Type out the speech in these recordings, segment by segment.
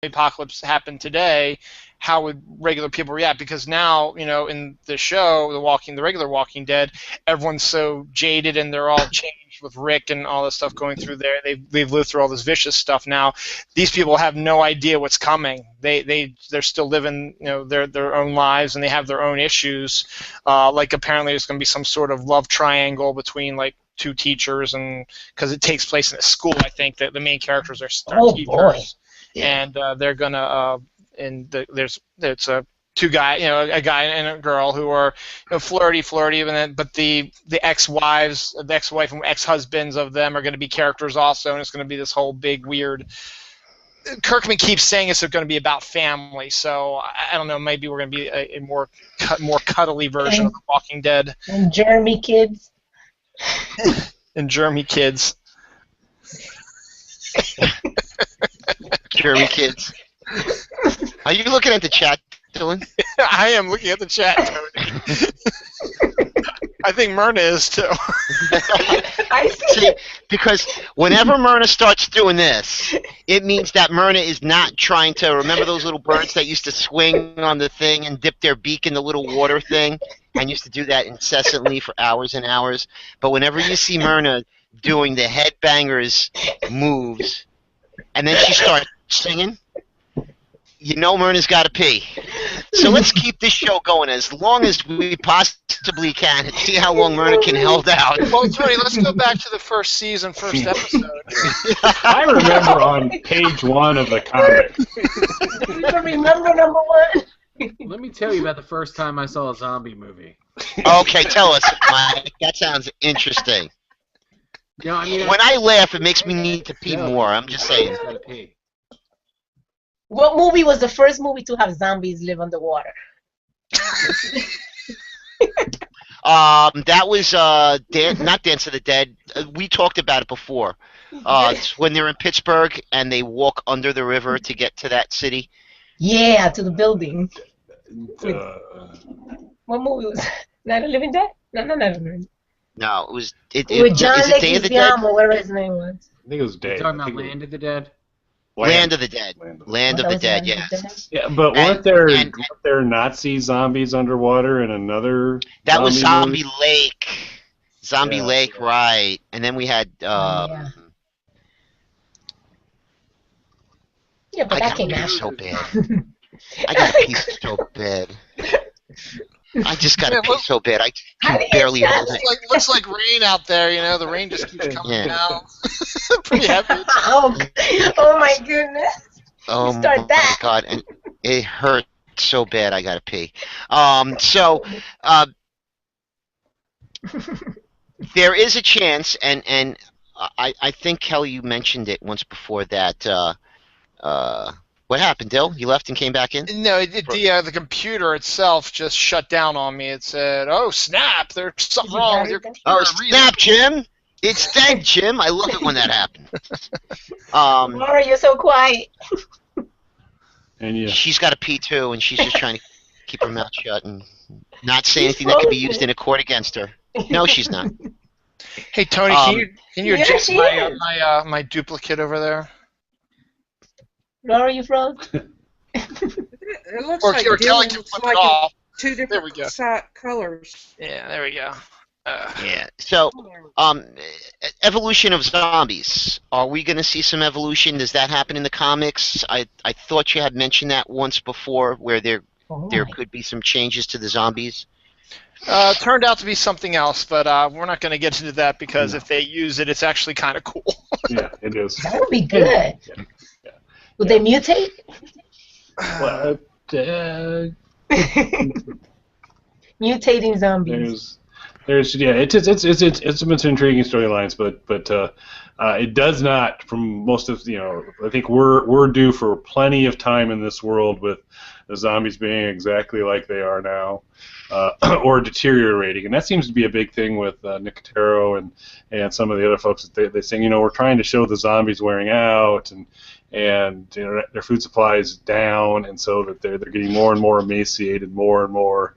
apocalypse happened today, how would regular people react? Because now, in the show, the regular Walking Dead, everyone's so jaded and they're all changed with Rick and all this stuff going through there. They've lived through all this vicious stuff. Now, these people have no idea what's coming. They're still living, their own lives, and they have their own issues. Like apparently there's going to be some sort of love triangle between like two teachers, and because it takes place in a school, I think that the main characters are teachers. Boy. Yeah. And they're gonna there's two guys, a guy and a girl who are flirty, but the ex-wives, the ex-wife and ex-husbands of them are going to be characters also, and it's going to be this whole big weird. Kirkman keeps saying it's going to be about family, so I don't know. Maybe we're going to be a more cuddly version of The Walking Dead. And Jeremy kids. And Jeremy kids. Jeremy kids. Are you looking at the chat, Dylan? I am looking at the chat, Tony. I think Myrna is too. I see. Because whenever Myrna starts doing this, it means that Myrna is not trying to remember those little birds that used to swing on the thing and dip their beak in the little water thing, and used to do that incessantly for hours and hours. But whenever you see Myrna doing the headbangers moves, and then she starts singing, you know Myrna's got to pee. So let's keep this show going as long as we possibly can and see how long Myrna can hold out. Well, Tony, let's go back to the first season, first episode. I remember on page 1 of the comic. You don't remember number 1? Let me tell you about the first time I saw a zombie movie. Okay, tell us, Mike. That sounds interesting. You know, I mean, When I laugh, it makes me need to pee more. I'm just saying. I gotta pee. What movie was the first movie to have zombies live underwater? That was not Dance of the Dead. We talked about it before. It's when they're in Pittsburgh and they walk under the river to get to that city. Yeah, to the building. What movie was that? Night of the Living Dead? No, not Night of the Living Dead. No, it was. With John is it Day of the Dead? Leguizamo, whatever his name was. I think it was You Dave. talking about Land of the Dead? Land of the Dead. Land of the Dead, Land of the yes. Yeah, but weren't there Nazi zombies underwater in another? That was zombie Zombie movie? Lake. Zombie Yeah. Lake, right. And then we had... Yeah, but I that got came pee after. so bad. I got pee so bad. I just got to pee so bad. I How can do you barely just- hold it. Looks like rain out there, the rain just keeps coming Yeah. down. Pretty heavy. Oh my goodness. Oh start my that. God. And it hurt so bad I got to pee. There is a chance, and I think, Kelly, you mentioned it once before that... what happened, Dill? You left and came back in? No, the computer itself just shut down on me. It said, "Oh snap! There's something wrong with your computer." Oh, snap, Jim! It's dead, Jim. I love it when that happens. Laura, you're so quiet. And yeah, She's got to pee too, and she's just trying to keep her mouth shut and not say anything that could be used in a court against her. No, she's not. Hey Tony, can you Yeah, adjust she my is. my duplicate over there? Laura, you froze? It looks Or like Kelly Dylan can looks flip like it off. two There we different go. colors. Yeah, there we go. Yeah. So, evolution of zombies. Are we going to see some evolution? Does that happen in the comics? I thought you had mentioned that once before, where there could be some changes to the zombies. Turned out to be something else, but we're not going to get into that because if they use it, it's actually kind of cool. yeah, it is. That would be good. Yeah. Would they mutate? Well, Mutating zombies. there's it's some intriguing storylines, but it does not. From most of I think we're due for plenty of time in this world with the zombies being exactly like they are now, or deteriorating, and that seems to be a big thing with Nicotero and some of the other folks. They saying we're trying to show the zombies wearing out and their food supply is down, and so that they're getting more and more emaciated, more and more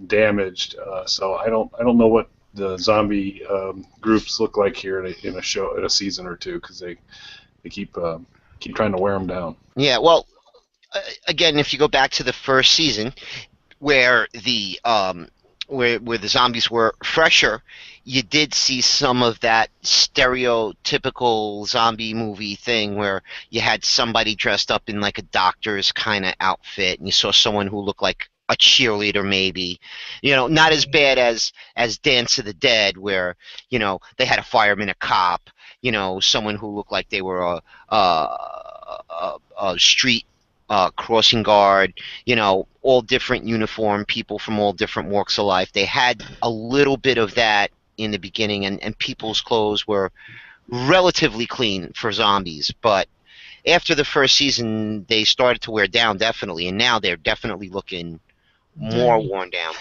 damaged. So I don't know what the zombie groups look like here in a season or two, because they keep keep trying to wear them down. Yeah, well, again, if you go back to the first season, where the zombies were fresher, you did see some of that stereotypical zombie movie thing where you had somebody dressed up in like a doctor's kind of outfit, and you saw someone who looked like a cheerleader, maybe. Not as bad as Dance of the Dead, where they had a fireman, a cop, someone who looked like they were a street crossing guard, all different uniform people from all different walks of life. They had a little bit of that in the beginning, and people's clothes were relatively clean for zombies. But after the first season, they started to wear down, definitely, and now they're definitely looking more worn down.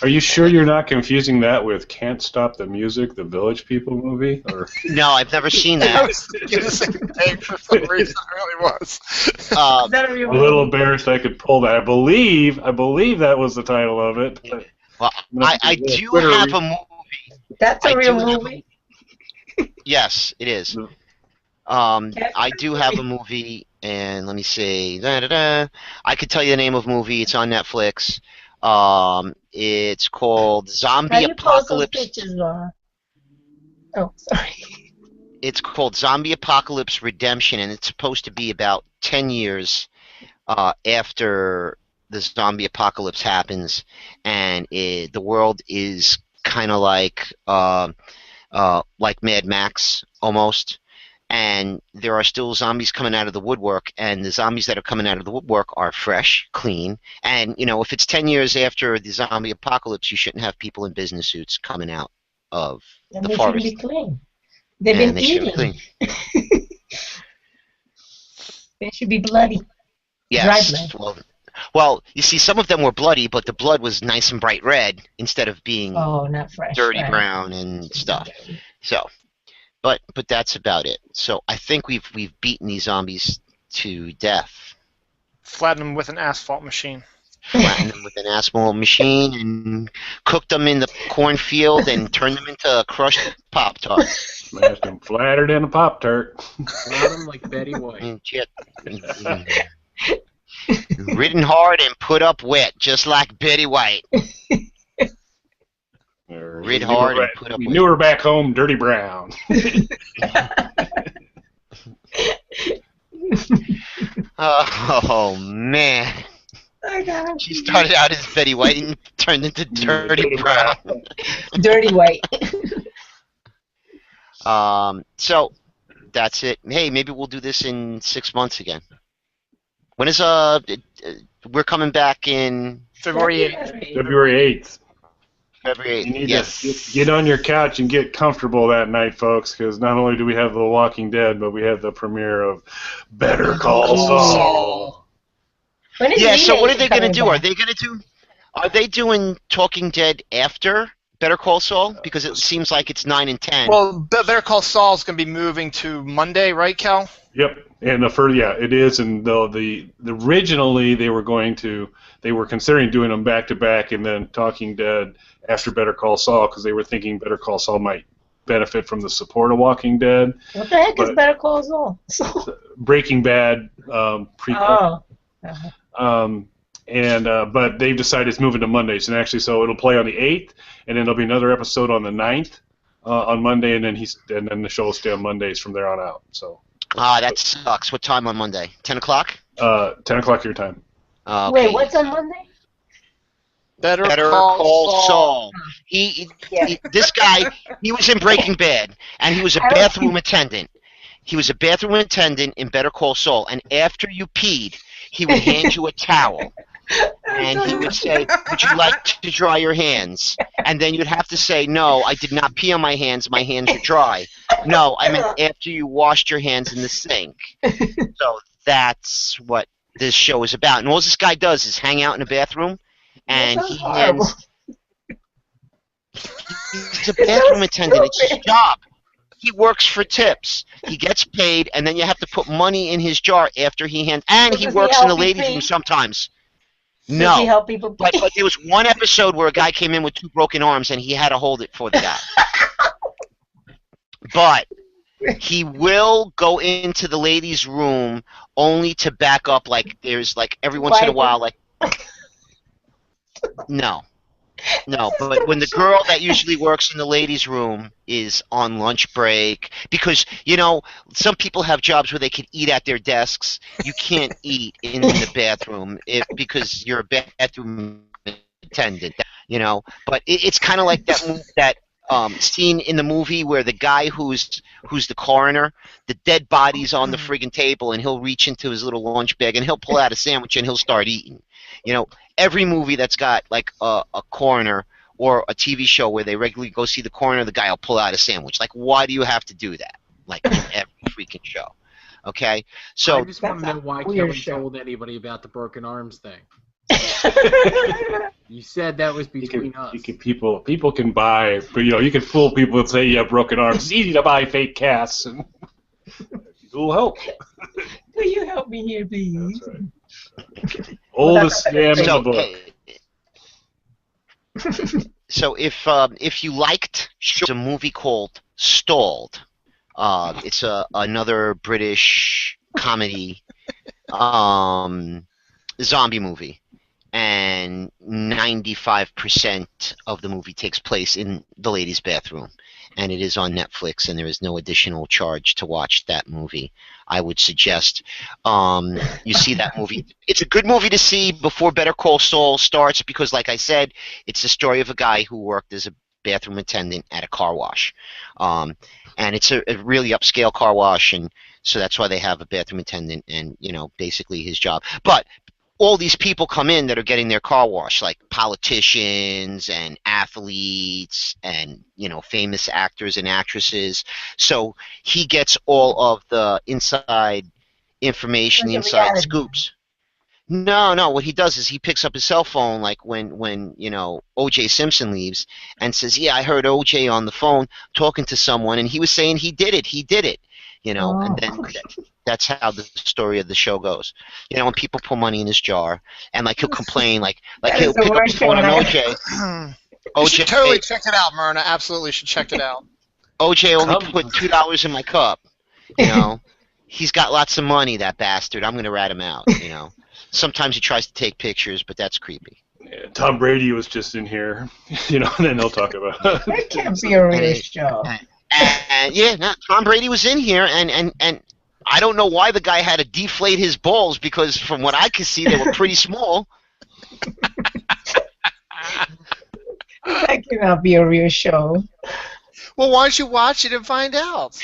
Are you sure you're not confusing that with Can't Stop the Music, the Village People movie? Or No, I've never seen I that. was thinking the same thing for some reason. I really was. Is that a real I'm a little movie? embarrassed I could pull that. I believe that was the title of it. But Well, I do have a movie. That's a I real do have a- movie. Yes, it is. No. I do have a movie, and let me see. I could tell you the name of the movie. It's on Netflix. It's called How Zombie you post those Apocalypse. pictures, Laura? Oh, sorry. It's called Zombie Apocalypse Redemption, and it's supposed to be about 10 years after the zombie apocalypse happens, and the world is kind of like Mad Max almost. And there are still zombies coming out of the woodwork, and the zombies that are coming out of the woodwork are fresh, clean. And, if it's 10 years after the zombie apocalypse, you shouldn't have people in business suits coming out of And the they forest. should be clean. They've And been they should be eating. clean. They should be bloody. Yes. Dry Well, you see, some of them were bloody, but the blood was nice and bright red instead of being Oh, not fresh. dirty right. brown and stuff. So, but that's about it. So I think we've beaten these zombies to death. Flatten them with an asphalt machine. Flattened them with an asphalt machine and cooked them in the cornfield and turned them into crushed Pop-Tart. smashed them flatter than a Pop-Tart. Got him like Betty White. And shit. Ridden hard and put up wet, just like Betty White. Rid hard and put up We wet. knew her back home, dirty brown. Oh, man. I got him. She started out as Betty White and turned into Dirty Brown. Dirty white. So that's it. Hey, maybe we'll do this in 6 months again. When is we're coming back in February 8th. February 8th. February 8th. You need Yes. to get on your couch and get comfortable that night, folks, because not only do we have The Walking Dead, but we have the premiere of Better Call Saul. When is Yeah. So what are Renee they going to coming do? Are back? they going to do? Are they doing Talking Dead after Better Call Saul? Because it seems like it's 9 and 10. Well, Better Call Saul is going to be moving to Monday, right, Cal? Yep, and the first, yeah, it is, and the originally they were considering doing them back to back, and then Talking Dead after Better Call Saul because they were thinking Better Call Saul might benefit from the support of Walking Dead. What the heck is But- Better Call Saul? Breaking Bad prequel. Oh. But they've decided it's moving to Mondays, and actually, so it'll play on the 8th, and then there'll be another episode on the 9th on Monday, and then the show will stay on Mondays from there on out. So That sucks. What time on Monday? 10 o'clock? 10 o'clock your time. Okay. Wait, what's on Monday? Better Call Saul. Yeah. This guy, he was in Breaking Bad, and he was a bathroom attendant. He was a bathroom attendant in Better Call Saul, and after you peed, he would hand you a towel, and he would say, "Would you like to dry your hands?" And then you'd have to say, "No, I did not pee on my hands are dry." "No, I meant after you washed your hands in the sink." So that's what this show is about. And all this guy does is hang out in a bathroom, and That sounds he horrible. he's a bathroom attendant. It's his job. He works for tips. He gets paid, and then you have to put money in his jar after he hands. And he Does he works in the help you ladies' pee? room sometimes. Does he No, help people but there was one episode where a guy came in with 2 broken arms, and he had to hold it for the guy. But he will go into the ladies' room only to back up. Like there's like every once in a while, like no. No, but when the girl that usually works in the ladies' room is on lunch break, because, you know, some people have jobs where they can eat at their desks. You can't eat in the bathroom because you're a bathroom attendant, you know. But it's kind of like that scene in the movie where the guy who's the coroner, the dead body's on the friggin' table, and he'll reach into his little lunch bag and he'll pull out a sandwich and he'll start eating. You know, every movie that's got like a coroner or a TV show where they regularly go see the coroner, the guy will pull out a sandwich. Like, why do you have to do that? Like in every freaking show. Okay, so I just want to know why Kelly told anybody about the broken arms thing. You said that was between us. People can buy, but you know, you can fool people and say you have broken arms. It's easy to buy fake casts, and it'll help. Will you help me here, please? That's right. Oldest scam in the book. So if you liked a movie called Stalled, it's another British comedy zombie movie, and 95% of the movie takes place in the ladies' bathroom, and it is on Netflix, and there is no additional charge to watch that movie. I would suggest you see that movie. It's a good movie to see before Better Call Saul starts because, like I said, it's the story of a guy who worked as a bathroom attendant at a car wash. And it's a really upscale car wash, and so that's why they have a bathroom attendant and, you know, basically his job. But all these people come in that are getting their car washed, like politicians and athletes and, you know, famous actors and actresses. So he gets all of the inside information, the inside scoops. No. What he does is he picks up his cell phone, like when you know, O.J. Simpson leaves, and says, "Yeah, I heard O.J. on the phone talking to someone, and he was saying he did it." You know, and then that's how the story of the show goes. You know, when people put money in his jar, and like he'll complain, like he'll pick up the phone on O.J. You should totally check it out, Myrna. Absolutely should check it out. O.J. only put $2 in my cup. You know, he's got lots of money, that bastard. I'm gonna rat him out. You know. Sometimes he tries to take pictures, but that's creepy. Yeah, Tom Brady was just in here, you know, and then they'll talk about it. That can't be a real show. And yeah, no, Tom Brady was in here, and I don't know why the guy had to deflate his balls because from what I could see, they were pretty small. That cannot be a real show. Well, why don't you watch it and find out?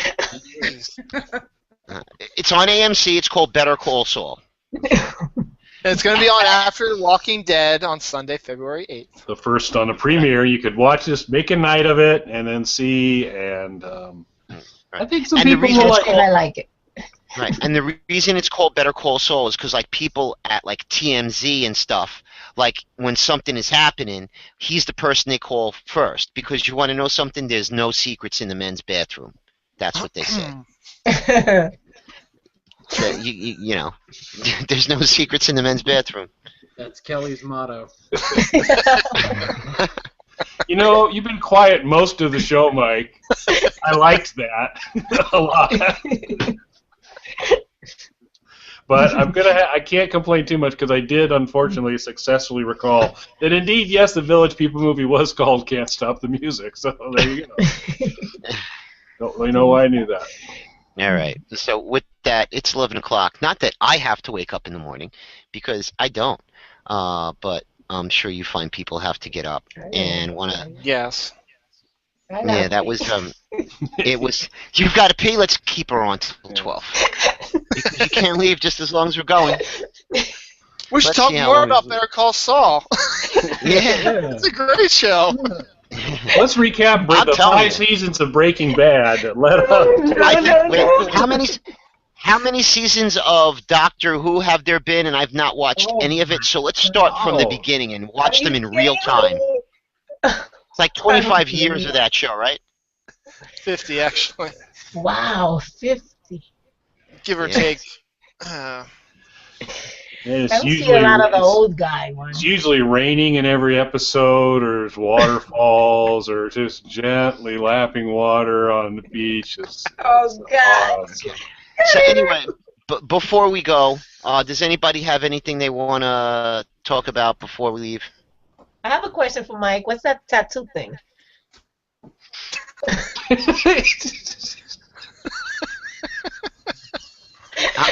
It's on AMC. It's called Better Call Saul. It's going to be on after Walking Dead on Sunday, February 8th. The first on the premiere, you could watch this, make a night of it, and then see. And I think some people will like it. I like it. Right, and the reason it's called Better Call Saul is because like people at like TMZ and stuff, like when something is happening, he's the person they call first because you want to know something. There's no secrets in the men's bathroom. That's what they say. So you know, there's no secrets in the men's bathroom. That's Kelly's motto. You know, you've been quiet most of the show, Mike. I liked that a lot. But I can't complain too much because I did unfortunately successfully recall that indeed, yes, the Village People movie was called Can't Stop the Music. So there you go. Don't really know why I knew that. All right. So with that, it's 11 o'clock. Not that I have to wake up in the morning, because I don't. But I'm sure you find people have to get up and want to. Yes. Yeah, that was. It was. You've got to pay. Let's keep her on till 12. Because you can't leave just as long as we're going. We should talk more about Better Call Saul. Yeah. It's a great show. Let's recap the 5 seasons of Breaking Bad. How many seasons of Doctor Who have there been? And I've not watched any of it. So let's start from the beginning and watch them in real time. It's like 25 years of that show, right? 50, actually. Wow, 50. Give or take. And I don't see a lot of the old guy ones. It's usually raining in every episode, or it's waterfalls, or just gently lapping water on the beach. Oh, God. So anyway, before we go, does anybody have anything they want to talk about before we leave? I have a question for Mike. What's that tattoo thing?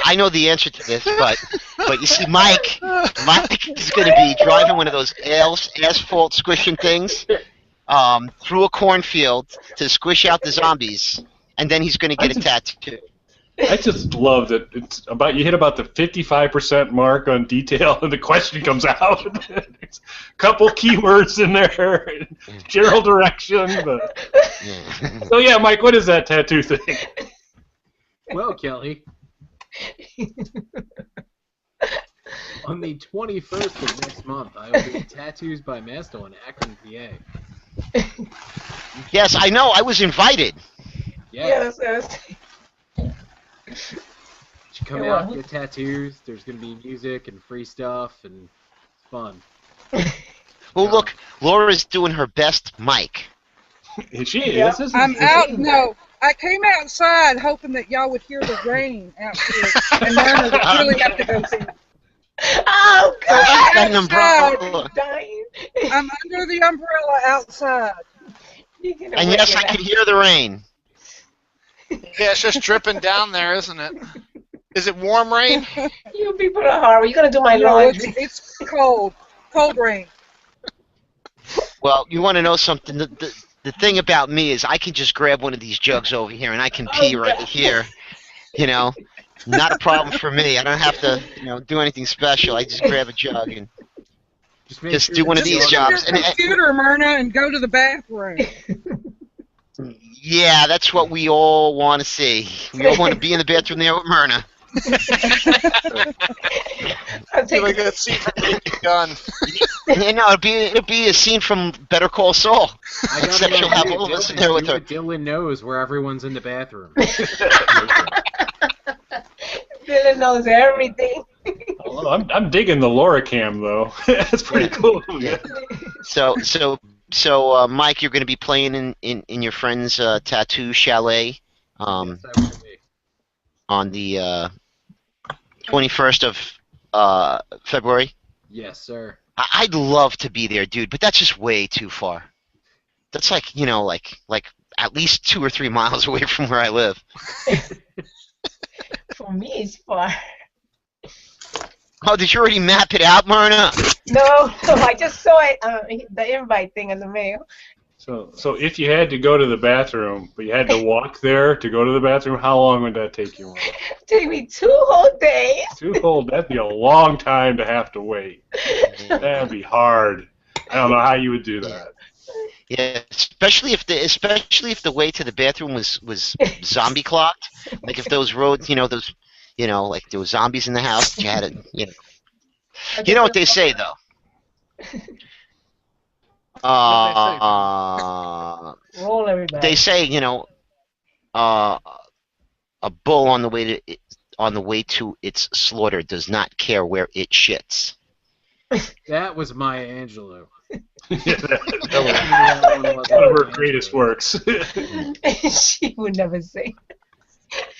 I know the answer to this, but you see, Mike is going to be driving one of those asphalt squishing things through a cornfield to squish out the zombies, and then he's going to get a tattoo. I just love that it's about you hit about the 55% mark on detail, and the question comes out. There's a couple keywords in there, general direction. But... So yeah, Mike, what is that tattoo thing? Well, Kelly, on the 21st of next month, I will be Tattoos by Masto in Akron, PA. Yes, I know. I was invited. Yes. You come out, get tattoos. There's going to be music and free stuff and fun. Well, look, Laura's doing her best, Mike. She is. I'm out. No, I came outside hoping that y'all would hear the rain out here, and Myrna would really have to go see it. Oh, God. She's got an umbrella. I'm under the umbrella outside. And yes, I can hear the rain. Yeah, it's just dripping down there, isn't it? Is it warm rain? You people are horrible. You're going to do my laundry. It's cold. Cold rain. Well, you want to know something? The thing about me is I can just grab one of these jugs over here and I can pee right here. You know, not a problem for me. I don't have to, do anything special. I just grab a jug and just do one of these jobs. Your computer, Myrna, and go to the bathroom. Yeah, that's what we all want to see. We all want to be in the bathroom there with Myrna. Like a scene from Naked Gun. No, it'd be a scene from Better Call Saul. Except she'll have all of us in there with her. Dylan knows where everyone's in the bathroom. Dylan knows everything. Oh, I'm digging the Laura cam though. That's pretty cool. Yeah. So, Mike, you're going to be playing in your friend's tattoo chalet on the 21st of February? Yes, sir. I'd love to be there, dude, but that's just way too far. That's like, like at least 2 or 3 miles away from where I live. For me, it's far. Oh, did you already map it out, Myrna? No, I just saw it, the invite thing in the mail. So if you had to go to the bathroom, but you had to walk there to go to the bathroom, how long would that take you? Take me 2 whole days. That'd be a long time to have to wait. That'd be hard. I don't know how you would do that. Yeah, especially if the way to the bathroom was zombie clocked. Like if those roads, like there was zombies in the house, you had it, You know what they say though? Roll everybody. They say, a bull on the way to its slaughter does not care where it shits. That was Maya Angelou. That was one of her greatest works. She would never say.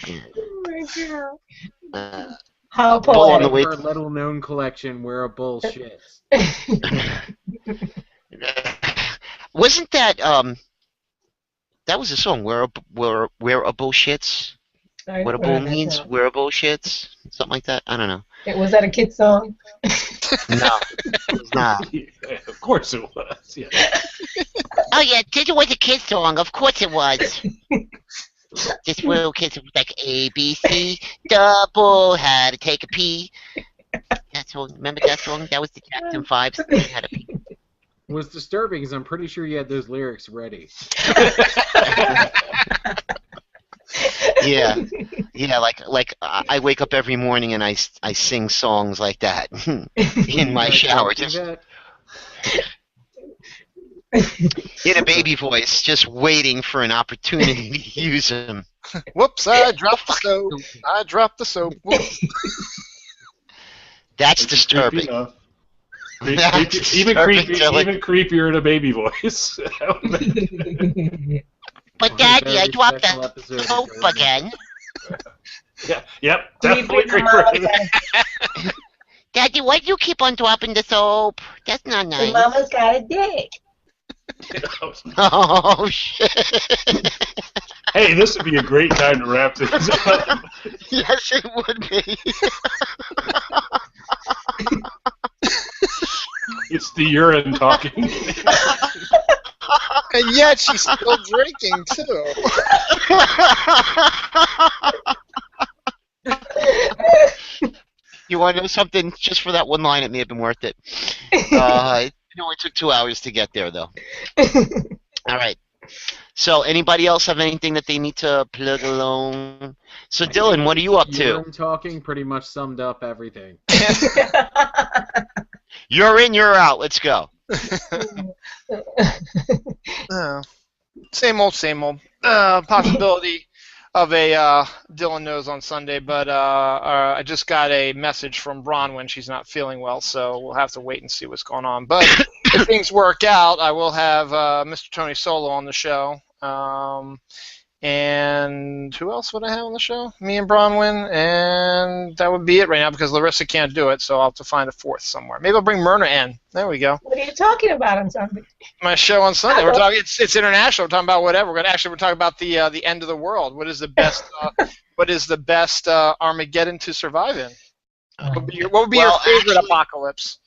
Oh my God. How bull on the poetic. way Her little-known collection, Where a Bull Shits. Wasn't that that was a song where a bull shits? What a bull means? Where a bull shits? Something like that. I don't know. Was that a kid song? No, it's not. Yeah, of course it was. Yeah. Oh yeah, it was a kid song. Of course it was. This little kid was like A B C double had to take a pee. Remember that song? That was the Jackson 5. Had a pee. What's disturbing is I'm pretty sure you had those lyrics ready. Yeah, like I wake up every morning and I sing songs like that in my shower, just in a baby voice, just waiting for an opportunity to use them. Whoops! I dropped the soap. I dropped the soap. That's Which is disturbing. creepy enough. That's Even disturbing, Dylan. creepier in a baby voice. But Daddy, I dropped Special that episode of soap Dylan again. Yeah, yep, Creepy definitely mama creepier. got Daddy, why do you keep on dropping the soap? That's not the nice. mama's got a dick. Oh, shit. Hey, this would be a great time to wrap this up. Yes, it would be. It's the urine talking. And yet she's still drinking too. You want to know something? Just for that one line, it may have been worth it. It only took 2 hours to get there, though. All right. So, anybody else have anything that they need to plug along? So, Dylan, what are you up to? Urine talking pretty much summed up everything. You're in, you're out. Let's go. Same old, same old. Possibility of a Dylan knows on Sunday, but I just got a message from Bronwyn. She's not feeling well, so we'll have to wait and see what's going on. But if things work out, I will have Mr. Tony Solo on the show. And who else would I have on the show? Me and Bronwyn, and that would be it right now because Larissa can't do it, so I'll have to find a fourth somewhere. Maybe I'll bring Myrna in. There we go. What are you talking about on Sunday? My show on Sunday. We're talking. It's international. We're talking about whatever. We're talking about the end of the world. What is the best? What is the best Armageddon to survive in? What would be your favorite apocalypse?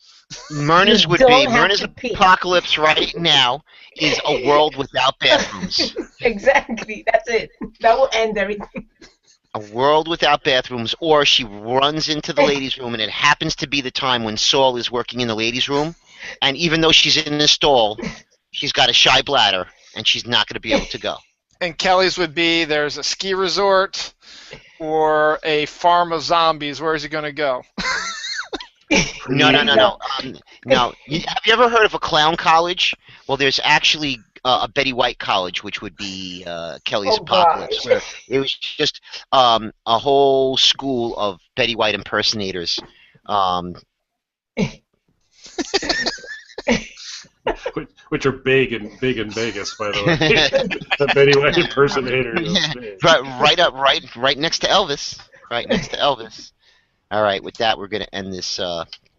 Myrna's would Don't be. have Myrna's to pee. apocalypse right now is a world without bathrooms. Exactly. That's it. That will end everything. A world without bathrooms, or she runs into the ladies' room, and it happens to be the time when Saul is working in the ladies' room, and even though she's in the stall, she's got a shy bladder, and she's not going to be able to go. And Kelly's would be there's a ski resort or a farm of zombies. Where is he going to go? No. No. Have you ever heard of a clown college? Well, there's actually a Betty White college, which would be Kelly's Apocalypse, where it was just a whole school of Betty White impersonators. Which are big in Vegas, by the way. The Betty White impersonator is big. Right next to Elvis. Right next to Elvis. All right, with that, we're going to end this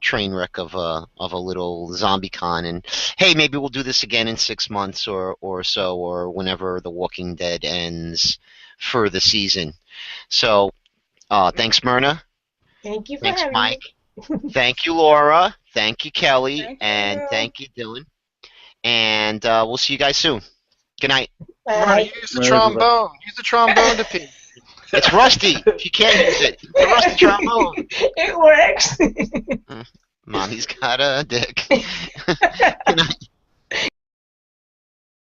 train wreck of a little zombie con, and hey, maybe we'll do this again in 6 months or so, or whenever The Walking Dead ends for the season. So, thanks, Myrna. Thank you for Thanks, having Mike. me. Thank you, Laura. Thank you, Kelly. Thank And you. thank you, Dylan. And we'll see you guys soon. Good night. Bye. Use the trombone. Use the trombone to pee. It's rusty. You can't use it. It's a rusty trombone. It works. Mommy's got a dick. Good night.